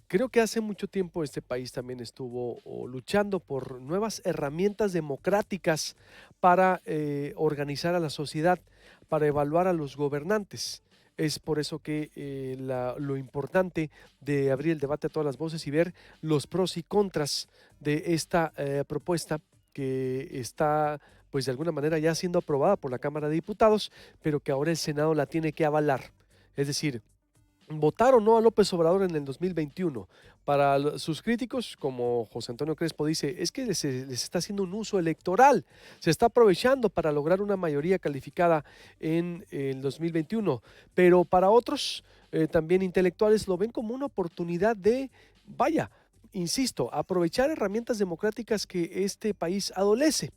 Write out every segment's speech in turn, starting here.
Creo que hace mucho tiempo este país también estuvo luchando por nuevas herramientas democráticas para organizar a la sociedad, para evaluar a los gobernantes. Es por eso que lo importante de abrir el debate a todas las voces y ver los pros y contras de esta propuesta que está, pues de alguna manera ya siendo aprobada por la Cámara de Diputados, pero que ahora el Senado la tiene que avalar. Es decir, votar o no a López Obrador en el 2021. Para sus críticos, como José Antonio Crespo dice, es que les está haciendo un uso electoral, se está aprovechando para lograr una mayoría calificada en el 2021. Pero para otros, también intelectuales, lo ven como una oportunidad de, vaya, insisto, aprovechar herramientas democráticas que este país adolece.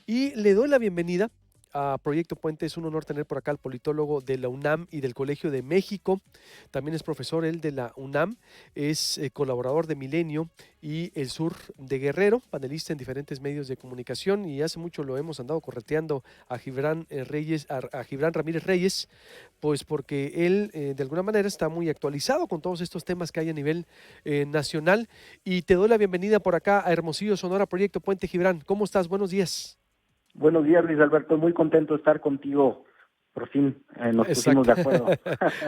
Y le doy la bienvenida a Proyecto Puente. Es un honor tener por acá al politólogo de la UNAM y del Colegio de México. También es profesor él de la UNAM, es colaborador de Milenio y El Sur de Guerrero, panelista en diferentes medios de comunicación, y hace mucho lo hemos andado correteando a Gibran Reyes, a Gibran Ramírez Reyes, pues porque él de alguna manera está muy actualizado con todos estos temas que hay a nivel nacional. Y te doy la bienvenida por acá a Hermosillo, Sonora, Proyecto Puente. Gibran, ¿cómo estás? Buenos días. Buenos días, Luis Alberto. Muy contento de estar contigo. Por fin nos pusimos Exacto. de acuerdo.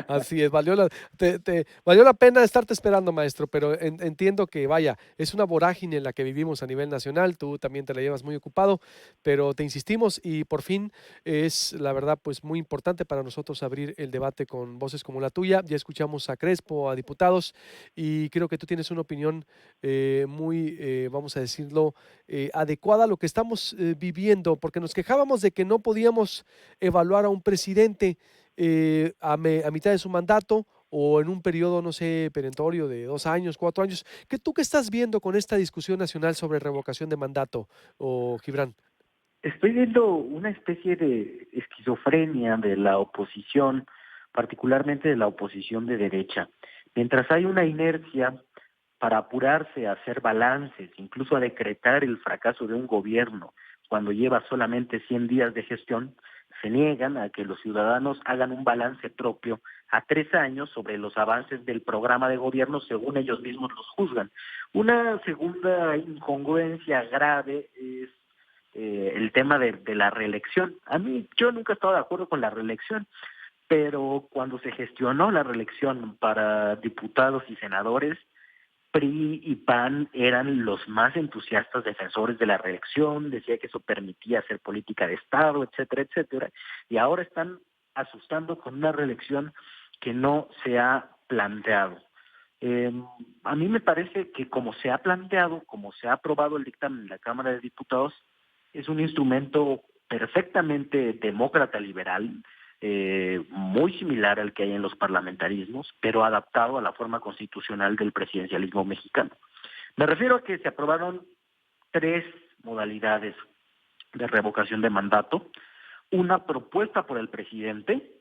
Así es, valió la pena estarte esperando, maestro, pero entiendo que, vaya, es una vorágine en la que vivimos a nivel nacional, tú también te la llevas muy ocupado, pero te insistimos y por fin es, la verdad, pues muy importante para nosotros abrir el debate con voces como la tuya. Ya escuchamos a Crespo, a diputados, y creo que tú tienes una opinión muy, vamos a decirlo, adecuada a lo que estamos viviendo, porque nos quejábamos de que no podíamos evaluar a un presidente a mitad de su mandato o en un periodo, no sé, perentorio de 2 años, 4 años. ¿Tú qué estás viendo con esta discusión nacional sobre revocación de mandato, Gibran? Estoy viendo una especie de esquizofrenia de la oposición, particularmente de la oposición de derecha. Mientras hay una inercia para apurarse a hacer balances, incluso a decretar el fracaso de un gobierno cuando lleva solamente 100 días de gestión, se niegan a que los ciudadanos hagan un balance propio a 3 años sobre los avances del programa de gobierno según ellos mismos los juzgan. Una segunda incongruencia grave es el tema de la reelección. A mí, yo nunca he estado de acuerdo con la reelección, pero cuando se gestionó la reelección para diputados y senadores, PRI y PAN eran los más entusiastas defensores de la reelección, decía que eso permitía hacer política de Estado, etcétera, etcétera, y ahora están asustando con una reelección que no se ha planteado. Eh, a mí me parece que como se ha planteado, como se ha aprobado el dictamen en la Cámara de Diputados, es un instrumento perfectamente demócrata liberal, muy similar al que hay en los parlamentarismos, pero adaptado a la forma constitucional del presidencialismo mexicano. Me refiero a que se aprobaron tres modalidades de revocación de mandato: una propuesta por el presidente,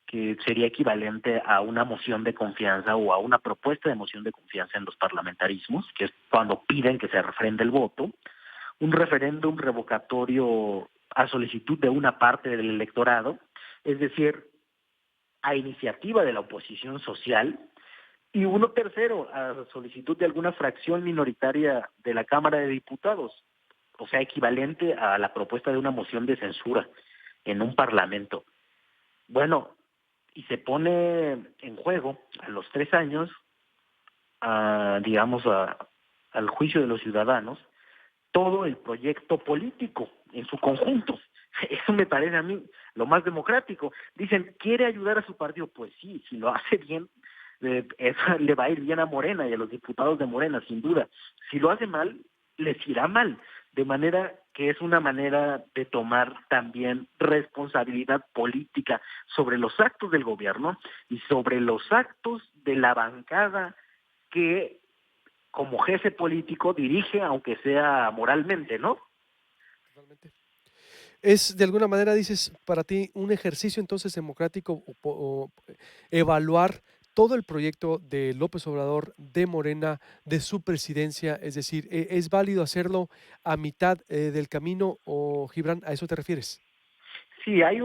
que sería equivalente a una moción de confianza o a una propuesta de moción de confianza en los parlamentarismos, que es cuando piden que se refrende el voto; un referéndum revocatorio a solicitud de una parte del electorado, es decir, a iniciativa de la oposición social; y uno tercero, a solicitud de alguna fracción minoritaria de la Cámara de Diputados, o sea, equivalente a la propuesta de una moción de censura en un parlamento. Bueno, y se pone en juego a los 3 años, digamos, al juicio de los ciudadanos, todo el proyecto político en su conjunto. Eso me parece a mí lo más democrático. Dicen, ¿quiere ayudar a su partido? Pues sí, si lo hace bien, eso le va a ir bien a Morena y a los diputados de Morena, sin duda. Si lo hace mal, les irá mal. De manera que es una manera de tomar también responsabilidad política sobre los actos del gobierno y sobre los actos de la bancada que como jefe político dirige, aunque sea moralmente, ¿no? Totalmente. Es, de alguna manera, dices, para ti, un ejercicio entonces democrático o evaluar todo el proyecto de López Obrador, de Morena, de su presidencia, es decir, ¿es válido hacerlo a mitad del camino o, Gibran, a eso te refieres? Sí, hay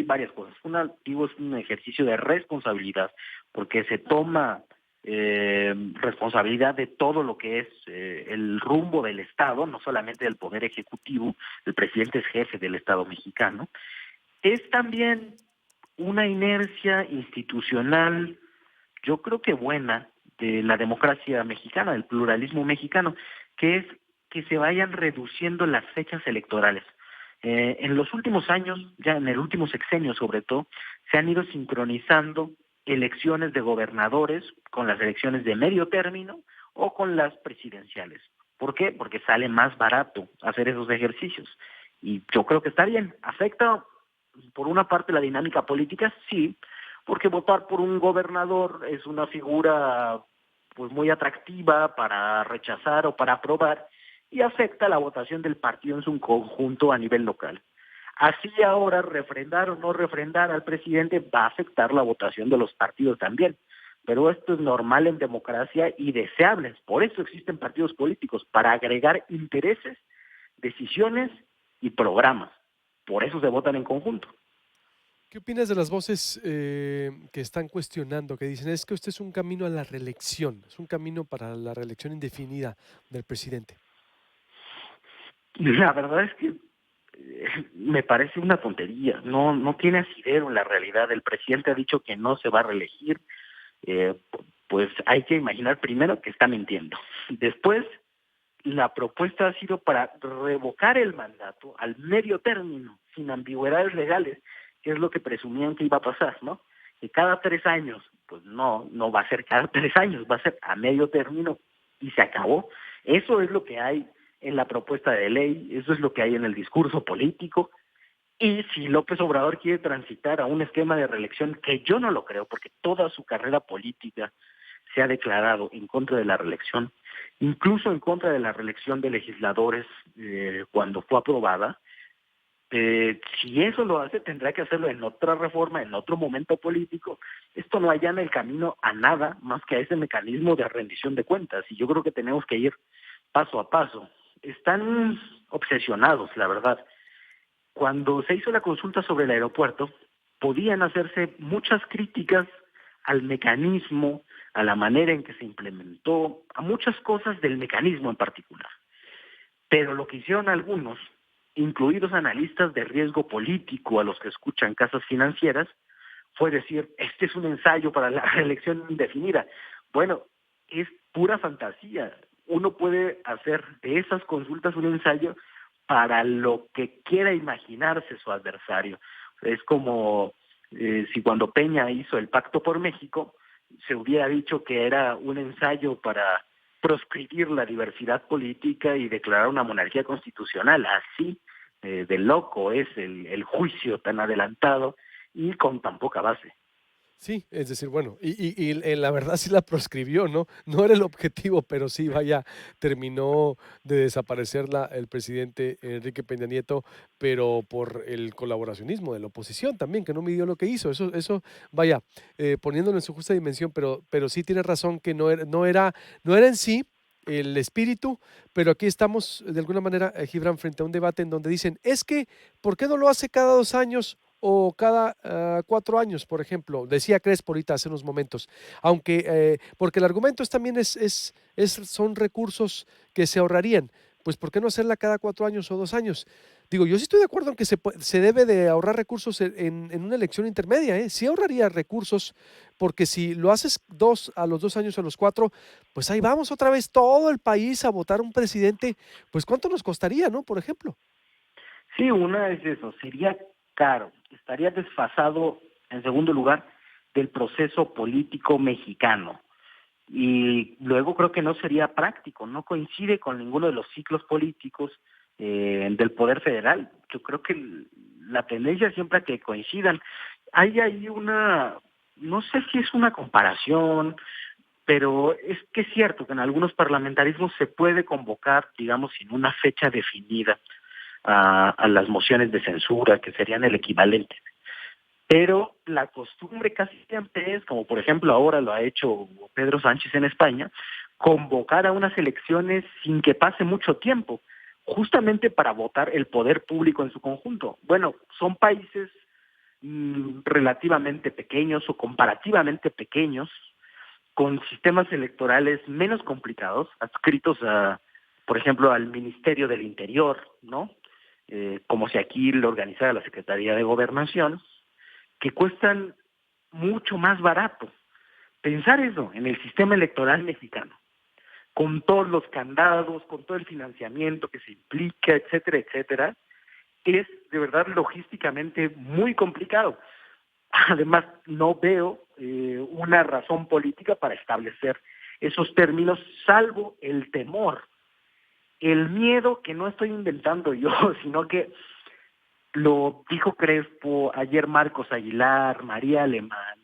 varias cosas. Una, digo, es un ejercicio de responsabilidad, porque se toma responsabilidad de todo lo que es el rumbo del Estado, no solamente del Poder Ejecutivo. El presidente es jefe del Estado mexicano. Es también una inercia institucional, yo creo que buena, de la democracia mexicana, del pluralismo mexicano, que es que se vayan reduciendo las fechas electorales. En los últimos años, ya en el último sexenio sobre todo, se han ido sincronizando elecciones de gobernadores con las elecciones de medio término o con las presidenciales. ¿Por qué? Porque sale más barato hacer esos ejercicios. Y yo creo que está bien. ¿Afecta por una parte la dinámica política? Sí, porque votar por un gobernador es una figura pues muy atractiva para rechazar o para aprobar, y afecta la votación del partido en su conjunto a nivel local. Así ahora, refrendar o no refrendar al presidente va a afectar la votación de los partidos también. Pero esto es normal en democracia y deseable. Por eso existen partidos políticos, para agregar intereses, decisiones y programas. Por eso se votan en conjunto. ¿Qué opinas de las voces que están cuestionando, que dicen es que este es un camino a la reelección, es un camino para la reelección indefinida del presidente? La verdad es que me parece una tontería. No tiene asidero en la realidad. El presidente ha dicho que no se va a reelegir. eh, pues hay que imaginar primero que está mintiendo. Después, la propuesta ha sido para revocar el mandato al medio término, sin ambigüedades legales, que es lo que presumían que iba a pasar, ¿no? Que cada 3 años, pues no va a ser cada 3 años, va a ser a medio término y se acabó. Eso es lo que hay en la propuesta de ley, eso es lo que hay en el discurso político. Y si López Obrador quiere transitar a un esquema de reelección, que yo no lo creo, porque toda su carrera política se ha declarado en contra de la reelección, incluso en contra de la reelección de legisladores cuando fue aprobada. Si eso lo hace, tendrá que hacerlo en otra reforma, en otro momento político. Esto no allana el camino a nada más que a ese mecanismo de rendición de cuentas, y yo creo que tenemos que ir paso a paso. Están obsesionados, la verdad. Cuando se hizo la consulta sobre el aeropuerto, podían hacerse muchas críticas al mecanismo, a la manera en que se implementó, a muchas cosas del mecanismo en particular. Pero lo que hicieron algunos, incluidos analistas de riesgo político a los que escuchan casas financieras, fue decir, este es un ensayo para la reelección indefinida. Bueno, es pura fantasía. Uno puede hacer de esas consultas un ensayo para lo que quiera imaginarse su adversario. Es como si cuando Peña hizo el Pacto por México, se hubiera dicho que era un ensayo para proscribir la diversidad política y declarar una monarquía constitucional. Así de loco es el juicio tan adelantado y con tan poca base. Sí, es decir, bueno, la verdad sí la proscribió, ¿no? No era el objetivo, pero sí, vaya, terminó de desaparecer el presidente Enrique Peña Nieto, pero por el colaboracionismo de la oposición también, que no midió lo que hizo. Eso vaya, poniéndolo en su justa dimensión, pero sí tiene razón que no era en sí el espíritu, pero aquí estamos de alguna manera, Gibran, frente a un debate en donde dicen, es que, ¿por qué no lo hace cada 2 años? O cada 4 años, por ejemplo, decía Crespo ahorita hace unos momentos, aunque, porque el argumento también son recursos que se ahorrarían, pues ¿por qué no hacerla cada 4 años o 2 años? Digo, yo sí estoy de acuerdo en que se debe de ahorrar recursos en una elección intermedia, ¿eh? Sí ahorraría recursos, porque si lo haces a los 2 años, a los 4, pues ahí vamos otra vez todo el país a votar un presidente, pues ¿cuánto nos costaría, no? Por ejemplo. Sí, una es eso, sería caro, estaría desfasado, en segundo lugar, del proceso político mexicano. Y luego creo que no sería práctico, no coincide con ninguno de los ciclos políticos del Poder Federal. Yo creo que la tendencia siempre a que coincidan. Hay ahí no sé si es una comparación, pero es que es cierto que en algunos parlamentarismos se puede convocar, digamos, sin una fecha definida a las mociones de censura, que serían el equivalente. Pero la costumbre casi siempre es, como por ejemplo ahora lo ha hecho Pedro Sánchez en España, convocar a unas elecciones sin que pase mucho tiempo, justamente para votar el poder público en su conjunto. Bueno, son países relativamente pequeños o comparativamente pequeños, con sistemas electorales menos complicados, adscritos a, por ejemplo, al Ministerio del Interior, ¿no? Como si aquí lo organizara la Secretaría de Gobernación, que cuestan mucho más barato. Pensar eso en el sistema electoral mexicano, con todos los candados, con todo el financiamiento que se implica, etcétera, etcétera, es de verdad logísticamente muy complicado. Además, no veo una razón política para establecer esos términos, salvo el temor, el miedo que no estoy inventando yo, sino que lo dijo Crespo, ayer Marcos Aguilar, María Alemán,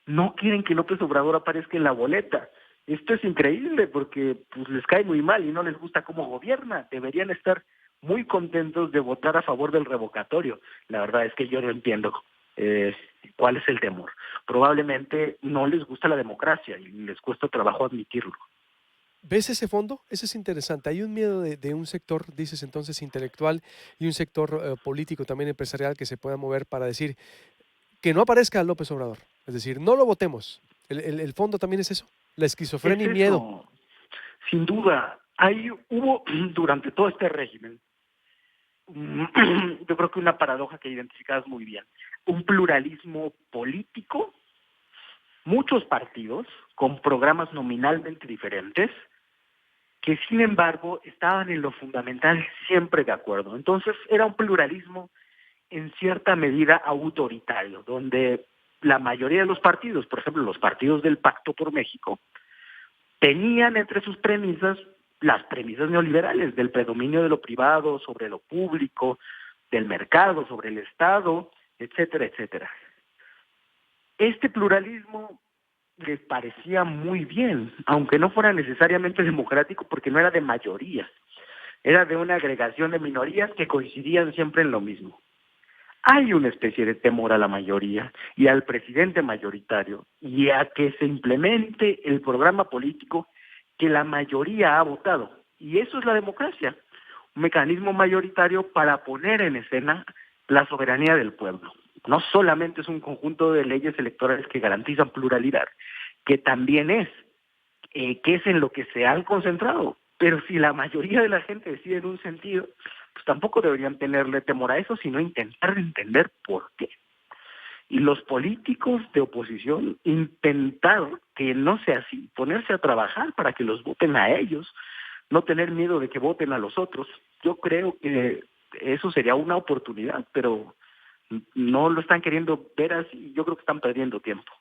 no quieren que López Obrador aparezca en la boleta. Esto es increíble porque pues les cae muy mal y no les gusta cómo gobierna. Deberían estar muy contentos de votar a favor del revocatorio. La verdad es que yo no entiendo cuál es el temor. Probablemente no les gusta la democracia y les cuesta trabajo admitirlo. ¿Ves ese fondo? Ese es interesante. Hay un miedo de un sector, dices entonces, intelectual y un sector político también empresarial que se pueda mover para decir que no aparezca López Obrador. Es decir, no lo votemos. El fondo también es eso, la Es esquizofrenia y miedo. eso, sin duda. Hubo durante todo este régimen, yo creo que una paradoja que identificabas muy bien, un pluralismo político, muchos partidos con programas nominalmente diferentes, que sin embargo estaban en lo fundamental siempre de acuerdo. Entonces era un pluralismo en cierta medida autoritario, donde la mayoría de los partidos, por ejemplo los partidos del Pacto por México, tenían entre sus premisas las premisas neoliberales del predominio de lo privado sobre lo público, del mercado sobre el Estado, etcétera, etcétera. Este pluralismo les parecía muy bien, aunque no fuera necesariamente democrático porque no era de mayorías, era de una agregación de minorías que coincidían siempre en lo mismo. Hay una especie de temor a la mayoría y al presidente mayoritario y a que se implemente el programa político que la mayoría ha votado. Y eso es la democracia, un mecanismo mayoritario para poner en escena la soberanía del pueblo. No solamente es un conjunto de leyes electorales que garantizan pluralidad, que también que es en lo que se han concentrado. Pero si la mayoría de la gente decide en un sentido, pues tampoco deberían tenerle temor a eso, sino intentar entender por qué. Y los políticos de oposición intentaron que no sea así, ponerse a trabajar para que los voten a ellos, no tener miedo de que voten a los otros. Yo creo que eso sería una oportunidad, pero no lo están queriendo ver así. Yo creo que están perdiendo tiempo.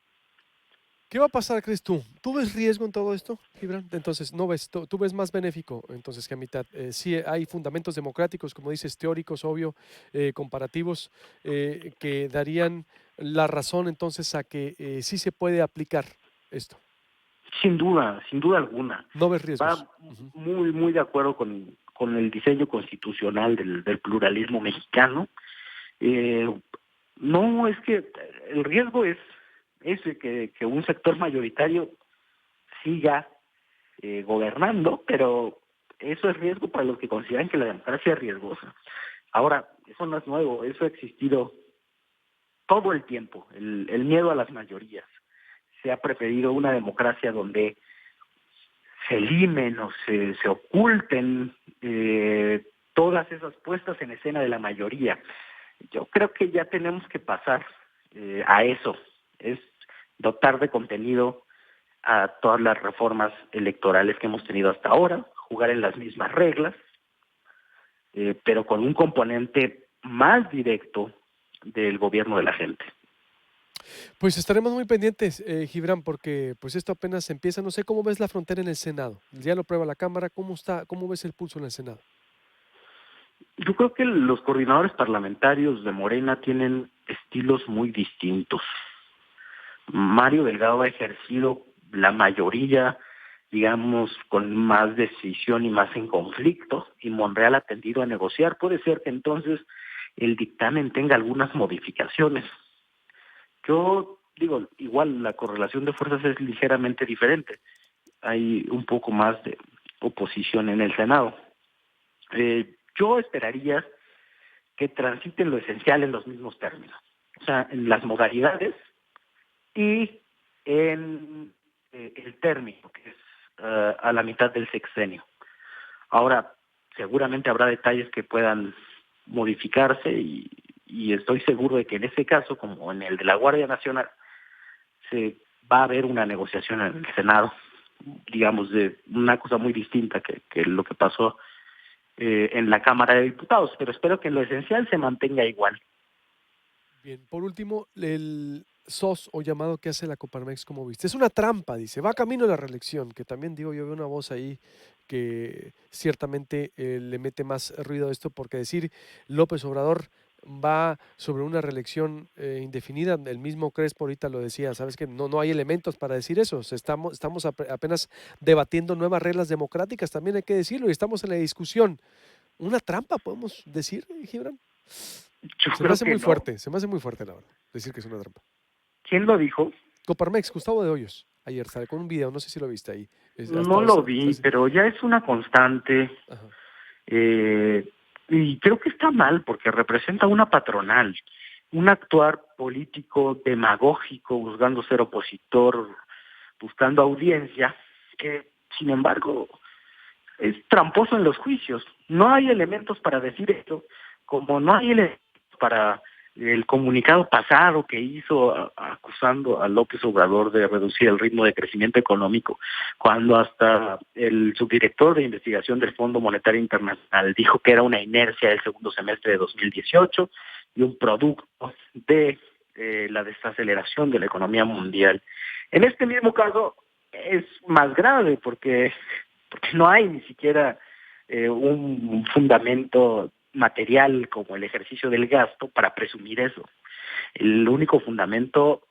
¿Qué va a pasar, crees tú? ¿Tú ves riesgo en todo esto, Gibran? Entonces, no ves, tú ves más benéfico, entonces, que a mitad. Sí hay fundamentos democráticos, como dices, teóricos, obvio, comparativos, que darían la razón entonces a que sí se puede aplicar esto. Sin duda alguna. No ves Va riesgos. Ujú. muy, muy de acuerdo con el diseño constitucional del pluralismo mexicano. Eh, no, es que el riesgo es ese, que un sector mayoritario siga gobernando, pero eso es riesgo para los que consideran que la democracia es riesgosa. Ahora, eso no es nuevo, eso ha existido todo el tiempo, el miedo a las mayorías. Se ha preferido una democracia donde se limen o se oculten todas esas puestas en escena de la mayoría. Yo creo que ya tenemos que pasar a eso, es dotar de contenido a todas las reformas electorales que hemos tenido hasta ahora, jugar en las mismas reglas, pero con un componente más directo del gobierno de la gente. Pues estaremos muy pendientes, Gibran, porque pues esto apenas empieza. No sé cómo ves la frontera en el Senado. Ya lo prueba la Cámara. ¿Cómo está? ¿Cómo ves el pulso en el Senado? Yo creo que los coordinadores parlamentarios de Morena tienen estilos muy distintos. Mario Delgado ha ejercido la mayoría, digamos, con más decisión y más en conflicto, y Monreal ha tendido a negociar. Puede ser que entonces el dictamen tenga algunas modificaciones. Yo digo, igual la correlación de fuerzas es ligeramente diferente. Hay un poco más de oposición en el Senado. Yo esperaría que transiten lo esencial en los mismos términos, o sea, en las modalidades y en el término, que es a la mitad del sexenio. Ahora, seguramente habrá detalles que puedan modificarse y estoy seguro de que en ese caso, como en el de la Guardia Nacional, se va a haber una negociación en el Senado, digamos, de una cosa muy distinta que lo que pasó en la Cámara de Diputados, pero espero que en lo esencial se mantenga igual. Bien, por último, el SOS o llamado que hace la Coparmex, ¿cómo viste? Es una trampa, dice, va camino a la reelección, que también digo, yo veo una voz ahí que ciertamente le mete más ruido a esto, porque decir López Obrador va sobre una reelección indefinida, el mismo Crespo ahorita lo decía, sabes que no hay elementos para decir eso, estamos apenas debatiendo nuevas reglas democráticas, también hay que decirlo, y estamos en la discusión. Una trampa, podemos decir, Gibran. Yo Se me creo hace que muy no. fuerte, se me hace muy fuerte, la verdad, decir que es una trampa. ¿Quién lo dijo? Coparmex, Gustavo de Hoyos, ayer sale con un video, no sé si lo viste ahí. Ha No estado, lo vi, pero ya es una constante. ajá. Eh, y creo que está mal porque representa una patronal, un actuar político demagógico, buscando ser opositor, buscando audiencia, que sin embargo es tramposo en los juicios. No hay elementos para decir esto, como no hay elementos para el comunicado pasado que hizo acusando a López Obrador de reducir el ritmo de crecimiento económico, cuando hasta el subdirector de investigación del Fondo Monetario Internacional dijo que era una inercia del segundo semestre de 2018 y un producto de la desaceleración de la economía mundial. En este mismo caso es más grave porque no hay ni siquiera un fundamento material como el ejercicio del gasto para presumir eso. El único fundamento,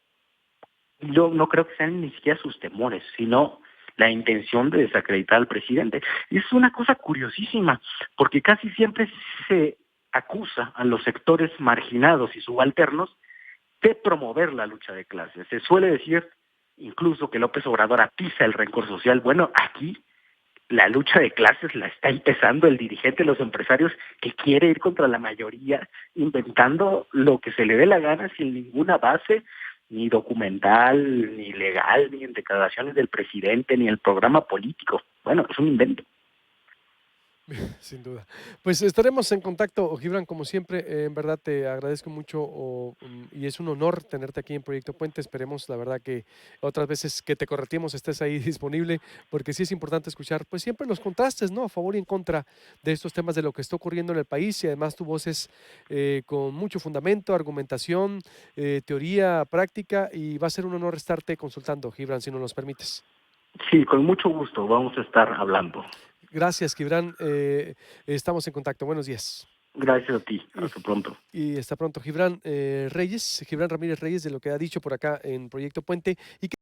yo no creo que sean ni siquiera sus temores, sino la intención de desacreditar al presidente. Y es una cosa curiosísima, porque casi siempre se acusa a los sectores marginados y subalternos de promover la lucha de clases. Se suele decir incluso que López Obrador atiza el rencor social. Bueno, aquí la lucha de clases la está empezando el dirigente de los empresarios que quiere ir contra la mayoría, inventando lo que se le dé la gana sin ninguna base, ni documental, ni legal, ni en declaraciones del presidente, ni el programa político. Bueno, es un invento. Sin duda. Pues estaremos en contacto, Gibran, como siempre. En verdad te agradezco mucho y es un honor tenerte aquí en Proyecto Puente. Esperemos, la verdad, que otras veces que te corretimos estés ahí disponible, porque sí es importante escuchar, pues siempre los contrastes, ¿no? A favor y en contra de estos temas de lo que está ocurriendo en el país y además tu voz es con mucho fundamento, argumentación, teoría, práctica y va a ser un honor estarte consultando, Gibran, si nos los permites. Sí, con mucho gusto vamos a estar hablando. Gracias, Gibran. Estamos en contacto. Buenos días. Gracias a ti. Y, Hasta pronto. y hasta pronto, Gibran Reyes, Gibran Ramírez Reyes, de lo que ha dicho por acá en Proyecto Puente. Y que